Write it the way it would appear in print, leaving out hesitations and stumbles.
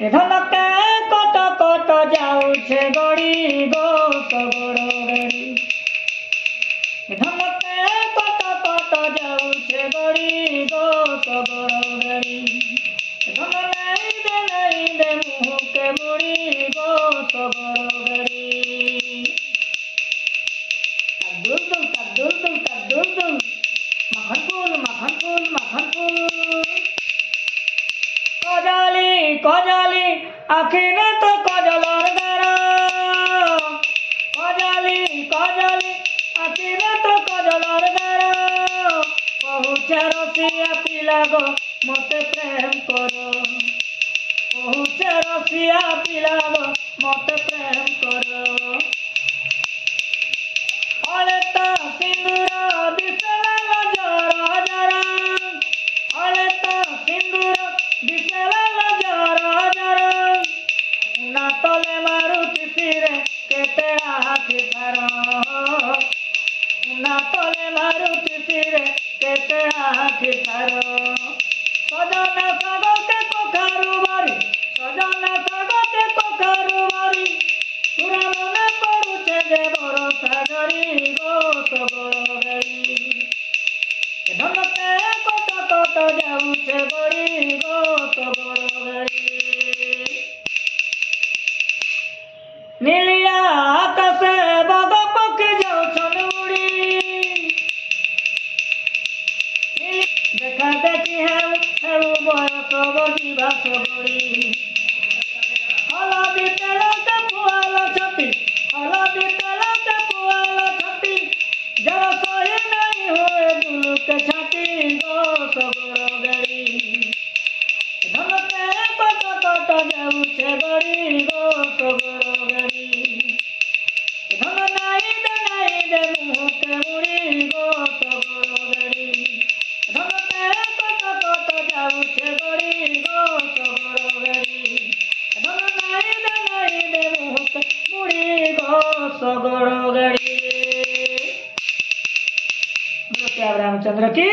धनके cut cut जाऊे गड़ी गो सबड़ गाड़ी धनके cut cut जाऊे गड़ी गो सबड़ गाड़ी धन नहीं दे मुँह के मुड़ी गो सबड़ गाड़ी दुल दुल मखन फूल कजली कजली आखिर तो कजलर गारा कजली कजली आखिर तो कजलर गारा पहुँचा रसिया पिला गो मते प्रेम करो पहुँचा रसिया पिला गो मते प्रेम करो अलता सिंदूर दिसला जरा जरा अलता सिंदूर दिसला जरा जरा ना तले मारुति सिरे केते आखि थार ना तले मारुति सिरे केते आखि थार सजना साग के कखारु बारी सजना साग के कखारु बारी तुरा मने पड़ुचे जे भरोसा गरी गो सबड़ गाड़ी धनके कट कट जाऊे गड़ी गो सबड़ गाड़ी नीलिया आकाशे बग पक्षी जाऊन उड़ी देखा देखी हेउ बयस बगिबा सबड़ी हलदी तेल के पुआल छपी हलदी तेल के पुआल छपी जरा सही नहीं हुए गुलू के छाती गो सबड़ गाड़ी धनके कट कट जाऊे गड़ी गो सबड़ गाड़ी धन नहीं दे मुँह के मुड़ी गो सबड़ गाड़ी धनके कट कट जाऊे गड़ी गो सबड़ गाड़ी धन नहीं दे मुँह के मुड़ी गो सबड़ गाड़ी। रामचंद्र की